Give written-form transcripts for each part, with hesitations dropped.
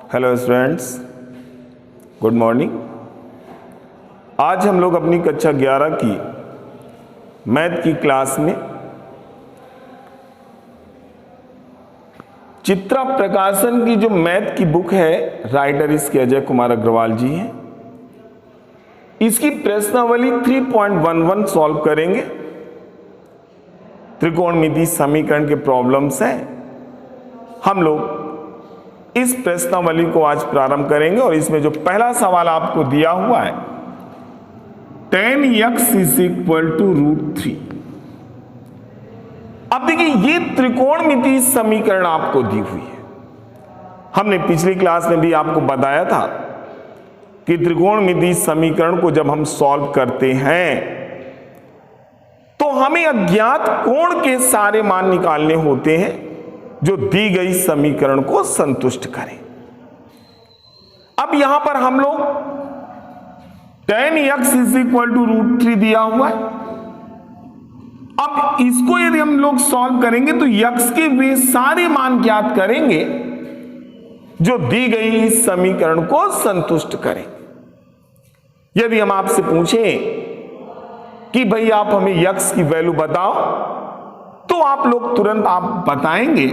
Hello students, good morning. आज हम लोग अपनी कक्षा 11 की मैथ की क्लास में चित्रा प्रकाशन की जो मैथ की बुक है, राइटर इसके अजय कुमार अग्रवाल जी हैं। इसकी प्रश्नावली 3.11 सॉल्व करेंगे। त्रिकोणमिति समीकरण के प्रॉब्लम्स हैं। हम लोग इस प्रश्नावली को आज प्रारंभ करेंगे और इसमें जो पहला सवाल आपको दिया हुआ है, tan x = √3। अब देखिए, ये त्रिकोणमिति समीकरण आपको दी हुई है। हमने पिछली क्लास में भी आपको बताया था कि त्रिकोणमिति समीकरण को जब हम सॉल्व करते हैं तो हमें अज्ञात कोण के सारे मान निकालने होते हैं जो दी गई समीकरण को संतुष्ट करें। अब यहां पर हम लोग tan x = √3 दिया हुआ है। अब इसको यदि हम लोग सॉल्व करेंगे तो x के वे सारे मान ज्ञात करेंगे जो दी गई इस समीकरण को संतुष्ट करें। यदि हम आपसे पूछें कि भाई आप हमें x की वैल्यू बताओ, तो आप लोग तुरंत आप बताएंगे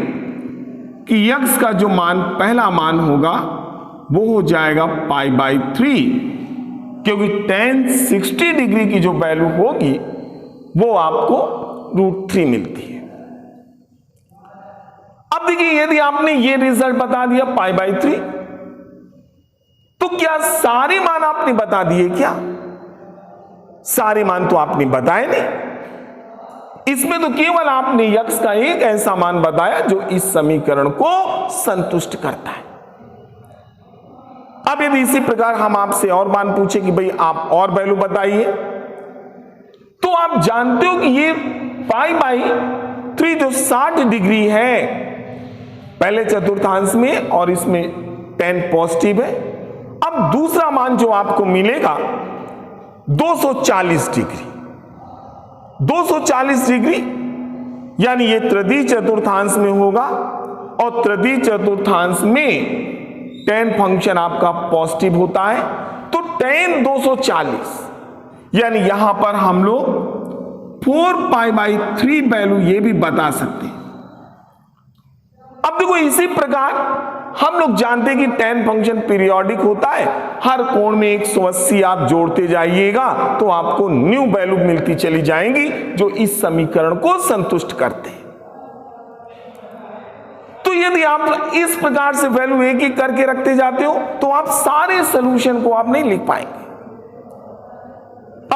कि x का जो मान पहला मान होगा वो हो जाएगा π/3, क्योंकि tan 60 डिग्री की जो वैल्यू होगी वो आपको √3 मिलती है। अब देखिए, यदि आपने ये रिजल्ट बता दिया π/3, तो क्या सारे मान आपने बता दिए? क्या सारे मान तो आपने बताए नहीं। इसमें तो केवल आपने x का एक ऐसा मान बताया जो इस समीकरण को संतुष्ट करता है। अब यदि इसी प्रकार हम आपसे और मान पूछे कि भाई आप और वैल्यू बताइए, तो आप जानते हो कि ये π/3 जो 60 डिग्री है पहले चतुर्थांश में और इसमें tan पॉजिटिव है। अब दूसरा मान जो आपको मिलेगा 240 डिग्री, 240 डिग्री यानी ये तृतीय चतुर्थांश में होगा और तृतीय चतुर्थांश में tan फंक्शन आपका पॉजिटिव होता है। तो tan 240 यानी यहां पर हम लोग 4π/3 वैल्यू ये भी बता सकते हैं। अब देखो, इसी प्रकार हम लोग जानते हैं कि tan फंक्शन पीरियोडिक होता है। हर कोण में 180 आप जोड़ते जाइएगा तो आपको न्यू वैल्यू मिलती चली जाएंगी जो इस समीकरण को संतुष्ट करते हैं। तो यदि आप इस प्रकार से वैल्यू एक एक करके रखते जाते हो तो आप सारे सॉल्यूशन को आप नहीं लिख पाएंगे।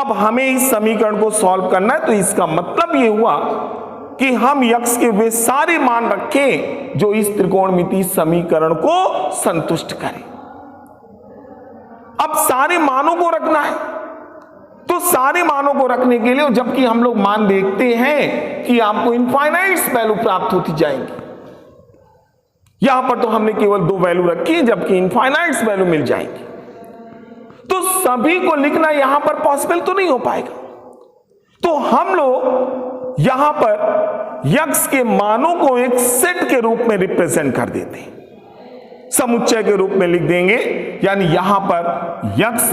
अब हमें इस समीकरण को सॉल्व करना है, तो इसका मतलब यह हुआ कि हम x के वे सारे मान रखें जो इस त्रिकोणमिति समीकरण को संतुष्ट करें। अब सारे मानों को रखना है, तो सारे मानों को रखने के लिए जबकि हम लोग मान देखते हैं कि आपको इनफाइनाइट वैल्यू प्राप्त होती जाएंगी। यहां पर तो हमने केवल 2 वैल्यू रखी है जबकि इनफाइनाइट वैल्यू मिल जाएंगी। तो सभी को लिखना यहां पर पॉसिबल तो नहीं हो पाएगा। तो हम लोग यहां पर x के मानों को एक सेट के रूप में रिप्रेजेंट कर देते हैं, समुच्चय के रूप में लिख देंगे। यानी यहां पर x =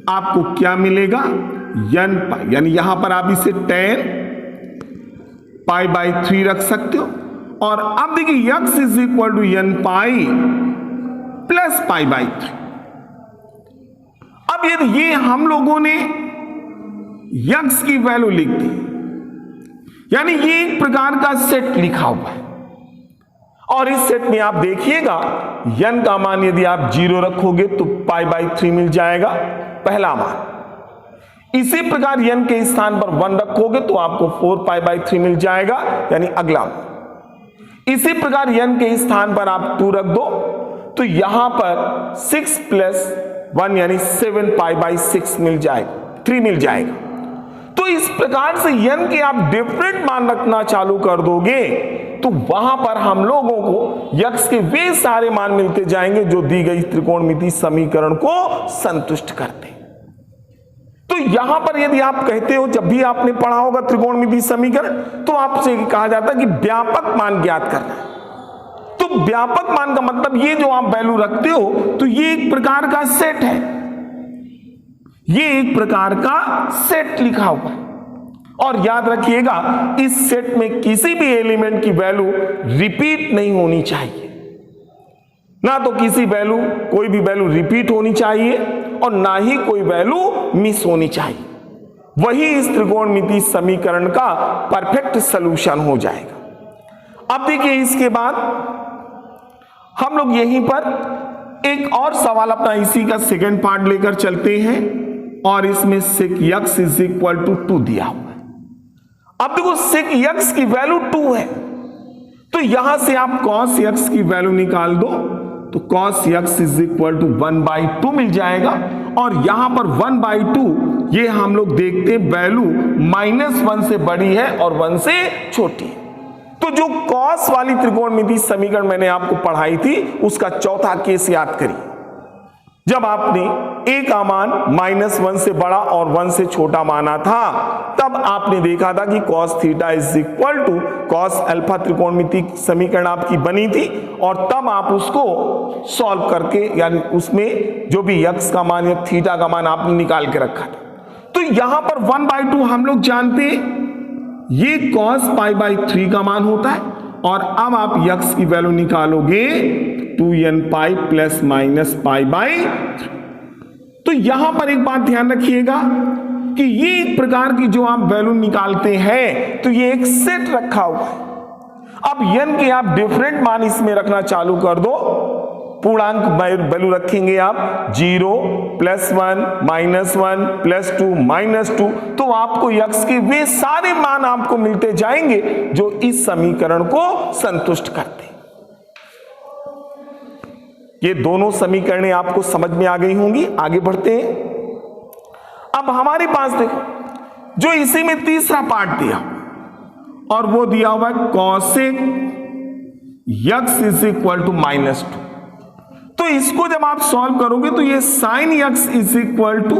आपको क्या मिलेगा, n π, यानी यहां पर आप इसे tan π/3 रख सकते हो। और अब देखिए, x = n π + π/3। अब यदि ये हम लोगों ने x की वैल्यू लिख दी, यानी ये एक प्रकार का सेट लिखा हुआ है और इस सेट में आप देखिएगा n का मान यदि आप 0 रखोगे तो π/3 मिल जाएगा, पहला मान। इसी प्रकार n के स्थान पर 1 रखोगे तो आपको 4π/3 मिल जाएगा, यानी अगला मान। इसी प्रकार n के स्थान पर आप 2 रख दो तो यहां पर 6 + 1 यानी 7π/6 मिल जाएगा, 3 मिल जाएगा। तो इस प्रकार से n के आप डिफरेंट मान रखना चालू कर दोगे तो वहां पर हम लोगों को x के वे सारे मान मिलते जाएंगे जो दी गई त्रिकोणमिति समीकरण को संतुष्ट करते हैं। तो यहां पर यदि आप कहते हो, जब भी आपने पढ़ा होगा त्रिकोणमिति समीकरण, तो आपसे कहा जाता है कि व्यापक मान ज्ञात करना है। तो व्यापक मान का मतलब ये जो आप वैल्यू रखते हो तो ये एक प्रकार का सेट है, ये एक प्रकार का सेट लिखा हुआ है। और याद रखिएगा इस सेट में किसी भी एलिमेंट की वैल्यू रिपीट नहीं होनी चाहिए, ना तो किसी वैल्यू कोई भी वैल्यू रिपीट होनी चाहिए और ना ही कोई वैल्यू मिस होनी चाहिए। वही इस त्रिकोणमितीय समीकरण का परफेक्ट सॉल्यूशन हो जाएगा। अब देखिए इसके बाद हम लोग यहीं पर एक और सवाल अपना इसी का सेकंड पार्ट लेकर चलते हैं और इसमें sec x is equal to 2 दिया हुआ है। अब देखो sec x की वैल्यू 2 है तो यहां से आप cos x की वैल्यू निकाल दो तो cos x is equal to 1/2 मिल जाएगा। और यहां पर 1/2 ये हम लोग देखते हैं वैल्यू -1 से बड़ी है और 1 से छोटी है। तो जो cos वाली त्रिकोणमितीय समीकरण मैंने आपको पढ़ाई थी उसका चौथा केस याद करिए, जब आपने a का मान -1 से बड़ा और 1 से छोटा माना था तब आपने देखा था कि cos theta is equal to cos alpha त्रिकोणमितीय समीकरण आपकी बनी थी और तब आप उसको सॉल्व करके यानी उसमें जो भी x का मान या थीटा का मान आपने निकाल के रखा था। तो यहां पर 1/2 हम लोग जानते हैं ये cos π/3 का मान होता है और अब आप x की वैल्यू निकालोगे 2n पाई प्लस माइनस π/3। तो यहां पर एक बात ध्यान रखिएगा कि ये एक प्रकार की जो आप वैल्यू निकालते हैं तो ये एक सेट रखा हुआ है। अब n के आप डिफरेंट मान इसमें रखना चालू कर दो, पूर्णांक वैल्यू रखेंगे आप 0 +1 -1 +2 -2 तो आपको x के वे सारे मान आपको मिलते जाएंगे जो इस समीकरण को संतुष्ट करते हैं। ये दोनों समीकरणें आपको समझ में आ गई होंगी। आगे बढ़ते हैं। अब हमारे पास देखो जो इसी में तीसरा पार्ट दिया और वो दिया हुआ है cosec x is equal to -2। तो इसको जब आप सॉल्व करोगे तो ये sin x is equal to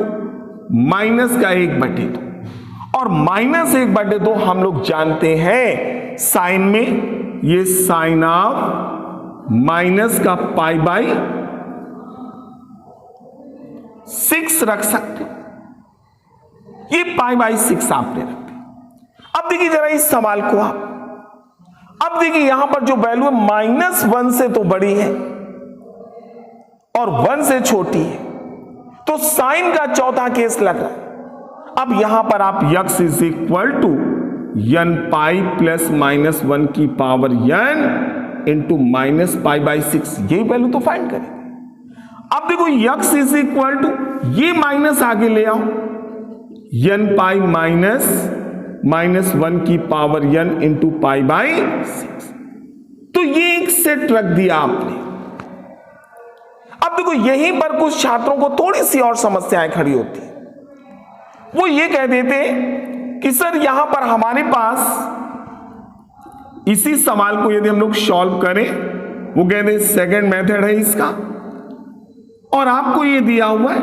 -1/2 और -1/2 हम लोग जानते हैं साइन में ये साइन ऑफ माइनस का π/6 रख सकते हो, ये π/6 आपने रखते। अब देखिए जरा इस सवाल को अब देखिए यहां पर जो वैल्यू है -1 से तो बड़ी है और 1 से छोटी है तो साइन का चौथा केस लग रहा है। अब यहां पर आप x is equal to n pi plus -1 की पावर n इंटू -π/6 यही वैल्यू तो फाइंड करें। अब देखो x इज इक्वल टू ये माइनस आगे ले आओ n पाई -1 की पावर n इंटू π/6 तो ये एक सेट रख दिया आपने। अब देखो यहीं पर कुछ छात्रों को थोड़ी सी और समस्याएं खड़ी होती है। वो ये कह देते कि सर यहां पर हमारे पास इसी सवाल को यदि हम लोग सॉल्व करें, वो कहते सेकंड मेथड है इसका और आपको ये दिया हुआ है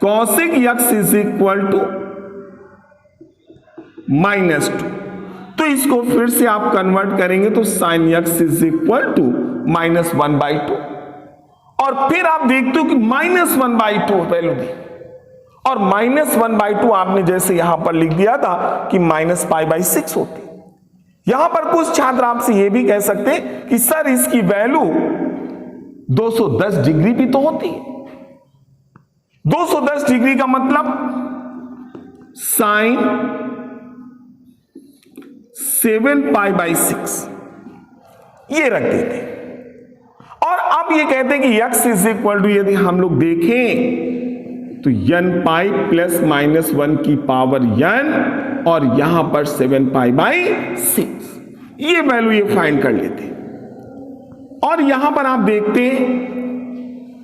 cosec x is equal to -2। तो इसको फिर से आप कन्वर्ट करेंगे तो sin x is equal to -1/2 और फिर आप देखते हो कि -1/2 वैल्यू दी और -1/2 आपने जैसे यहां पर लिख दिया था कि -π/6 होती। यहां पर कुछ छात्र आपसे यह भी कह सकते हैं कि सर इसकी वैल्यू 210 डिग्री भी तो होती है। 210 डिग्री का मतलब साइन 7π/6 ये रख देते और अब ये कहते हैं कि x इज इक्वल टू यदि हम लोग देखें तो n पाई प्लस -1 की पावर n और यहां पर 7π/6 ये वैल्यू ये फाइंड कर लेते और यहां पर आप देखते हैं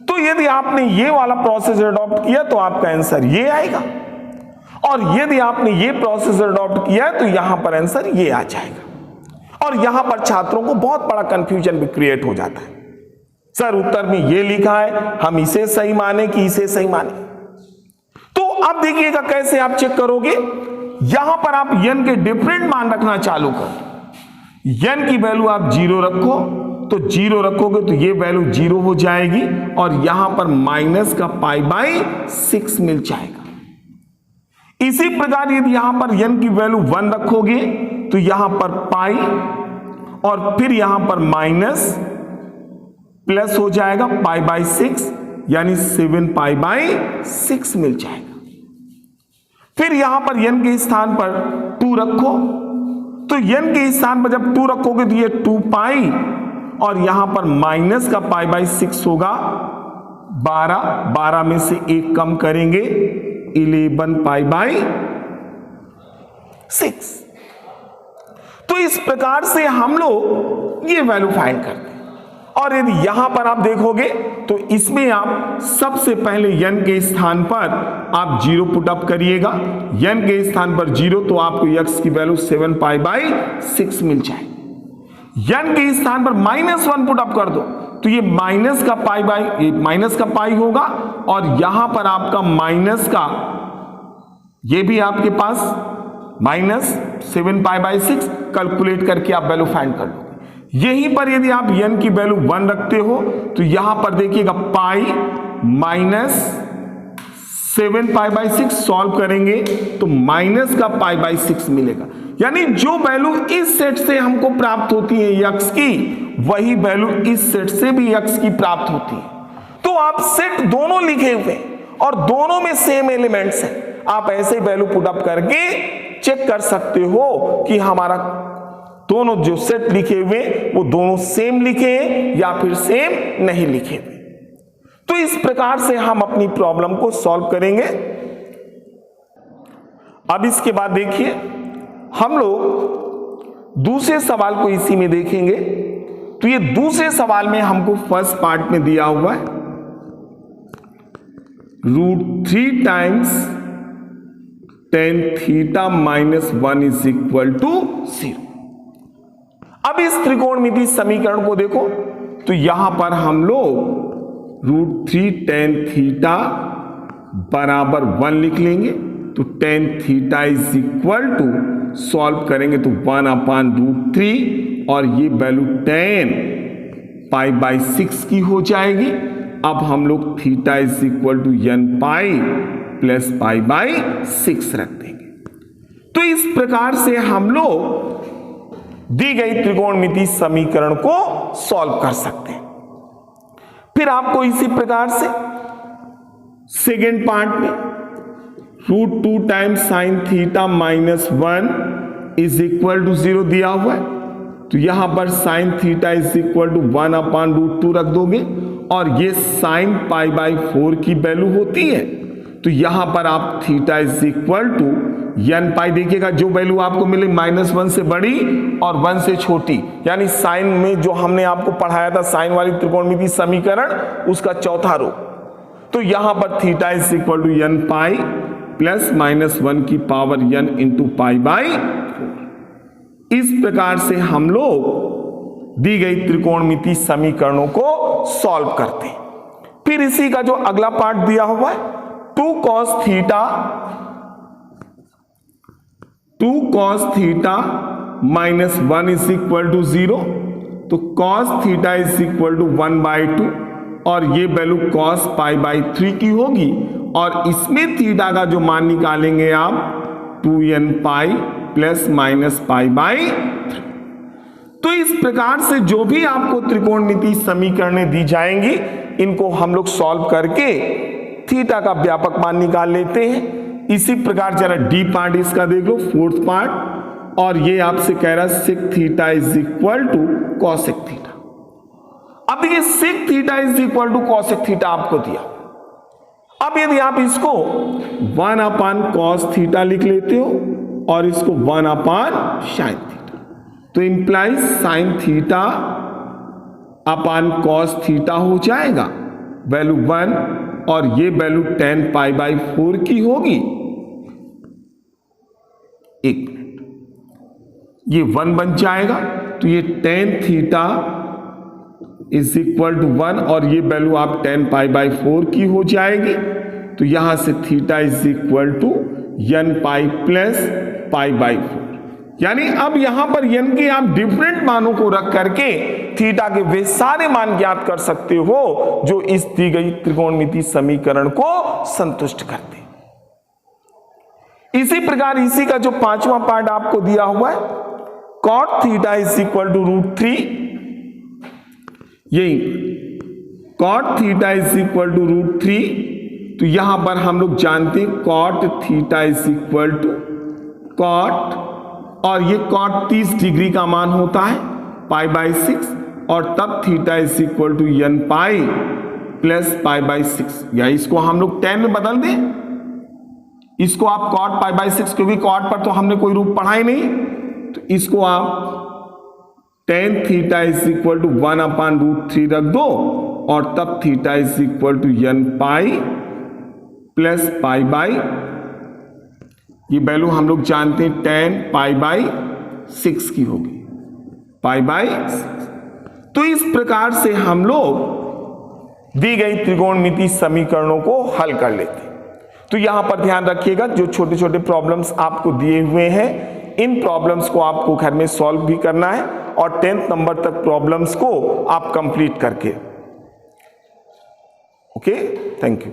तो यदि आपने ये वाला प्रोसेस अडॉप्ट किया तो आपका आंसर ये आएगा और यदि आपने ये प्रोसेस अडॉप्ट किया तो यहां पर आंसर ये आ जाएगा। और यहां पर छात्रों को बहुत बड़ा कंफ्यूजन भी क्रिएट हो जाता है, सर उत्तर में ये लिखा है हम इसे सही माने कि इसे सही माने। तो अब देखिएगा कैसे आप चेक करोगे, यहां पर आप n के डिफरेंट मान रखना चालू करो। n की वैल्यू आप 0 रखो, तो 0 रखोगे तो ये वैल्यू 0 हो जाएगी और यहां पर माइनस का π/6 मिल जाएगा। इसी प्रकार यदि यहां पर n की वैल्यू 1 रखोगे तो यहां पर पाई और फिर यहां पर माइनस प्लस हो जाएगा π/6 यानी 7π/6 मिल जाएगा। फिर यहां पर n के स्थान पर 2 रखो, तो n के स्थान पर जब 2 रखोगे तो ये 2π और यहां पर माइनस का π/6 होगा 12, 12 में से 1 कम करेंगे 11π/6। तो इस प्रकार से हम लोग ये वैल्यू फाइंड करते हैं। और यदि यहां पर आप देखोगे तो इसमें आप सबसे पहले n के स्थान पर आप 0 पुट अप करिएगा, n के स्थान पर 0 तो आपको x की वैल्यू 7π/6 मिल जाए। n के स्थान पर -1 पुट अप कर दो तो ये माइनस का पाई होगा और यहां पर आपका माइनस का ये भी आपके पास -7π/6 कैलकुलेट करके आप वैल्यू फाइंड कर लो। यहीं पर यदि आप n की वैल्यू 1 रखते हो तो यहां पर देखिएगा पाई -7π/6 सॉल्व करेंगे तो माइनस का π/6 मिलेगा। यानी जो वैल्यू इस सेट से हमको प्राप्त होती है x की, वही वैल्यू इस सेट से भी x की प्राप्त होती है। तो आप सेट दोनों लिखे हुए और दोनों में सेम एलिमेंट्स हैं, आप ऐसे वैल्यू पुट अप करके चेक कर सकते हो कि हमारा दोनों जो सेट लिखे हुए वो दोनों सेम लिखे हैं या फिर सेम नहीं लिखे हुए। तो इस प्रकार से हम अपनी प्रॉब्लम को सॉल्व करेंगे। अब इसके बाद देखिए हम लोग दूसरे सवाल को इसी में देखेंगे। तो ये दूसरे सवाल में हमको फर्स्ट पार्ट में दिया हुआ है √3 times tan theta -1 is equal to 0। अब इस त्रिकोणमिति समीकरण को देखो तो यहां पर हम लोग √3 tan थीटा बराबर 1 लिख लेंगे। तो tan theta is equal to solve करेंगे तो 1/√3 और ये वैल्यू tan π/6 की हो जाएगी। अब हम लोग theta is equal to nπ plus π/6 रख देंगे। तो इस प्रकार से हम लोग दी गई त्रिकोणमिति समीकरण को सॉल्व कर सकते हैं। फिर आपको इसी प्रकार से सेकेंड पार्ट में √2 times sine theta -1 is equal to 0 दिया हुआ है। तो यहां पर sine theta is equal to 1/√2 रख दोगे और ये साइन π/4 की वैल्यू होती है। तो यहां पर आप theta is equal to nπ देखिएगा, जो वैल्यू आपको मिले -1 से बड़ी और 1 से छोटी, यानी साइन में जो हमने आपको पढ़ाया था साइन वाली त्रिकोणमिति समीकरण उसका चौथा रो। तो यहां पर theta is equal to nπ plus -1 की पावर n इंटू π/4। इस प्रकार से हम लोग दी गई त्रिकोणमिति समीकरणों को सॉल्व करते हैं। फिर इसी का जो अगला पार्ट दिया हुआ है 2 cos theta -1 is equal to 0। तो cos theta is equal to 1/2 और ये वैल्यू cos π/3 की होगी और इसमें थीटा का जो मान निकालेंगे आप 2nπ प्लस -π/3। तो इस प्रकार से जो भी आपको त्रिकोणमिति समीकरणें दी जाएंगी इनको हम लोग सॉल्व करके थीटा का व्यापक मान निकाल लेते हैं। इसी प्रकार जरा डी पार्ट इसका देख लो, फोर्थ पार्ट, और ये आपसे कह रहा है sec theta is equal to cosec theta. अब देखिए sec theta is equal to cosec theta आपको दिया। अब यदि आप इसको 1/cos थीटा लिख लेते हो और इसको 1/sin थीटा, तो implies sin theta upon cos theta हो जाएगा वैल्यू 1 और ये वैल्यू tan π/4 की होगी। एक मिनट, ये 1 बन जाएगा तो ये tan theta is equal to 1 और ये वैल्यू आप tan π/4 की हो जाएगी। तो यहां से theta is equal to nπ plus π/4। यानी अब यहां पर n के आप डिफरेंट मानों को रख करके थीटा के वे सारे मान ज्ञात कर सकते हो जो इस दी गई त्रिकोणमिति समीकरण को संतुष्ट करते। इसी प्रकार इसी का जो पांचवा पार्ट आपको दिया हुआ है, cot theta is equal to √3, यही cot theta is equal to √3। तो यहां पर हम लोग जानते हैं cot theta is equal to cot, और ये cot 30 डिग्री का मान होता है π/6, और तब theta is equal to n pi plus π/6, या इसको हम लोग tan में बदल दें, इसको आप cot π/6, क्योंकि cot पर तो हमने कोई रूप पढ़ा ही नहीं, तो इसको आप tan theta is equal to 1/√3 रख दो, और तब theta is equal to n pi plus π/, ये वैल्यू हम लोग जानते हैं tan π/6 की होगी, π/6। तो इस प्रकार से हम लोग दी गई त्रिकोणमिति समीकरणों को हल कर लेते हैं। तो यहां पर ध्यान रखिएगा, जो छोटे छोटे प्रॉब्लम्स आपको दिए हुए हैं, इन प्रॉब्लम्स को आपको घर में सॉल्व भी करना है, और 10th नंबर तक प्रॉब्लम्स को आप कंप्लीट करके। Okay, thank you.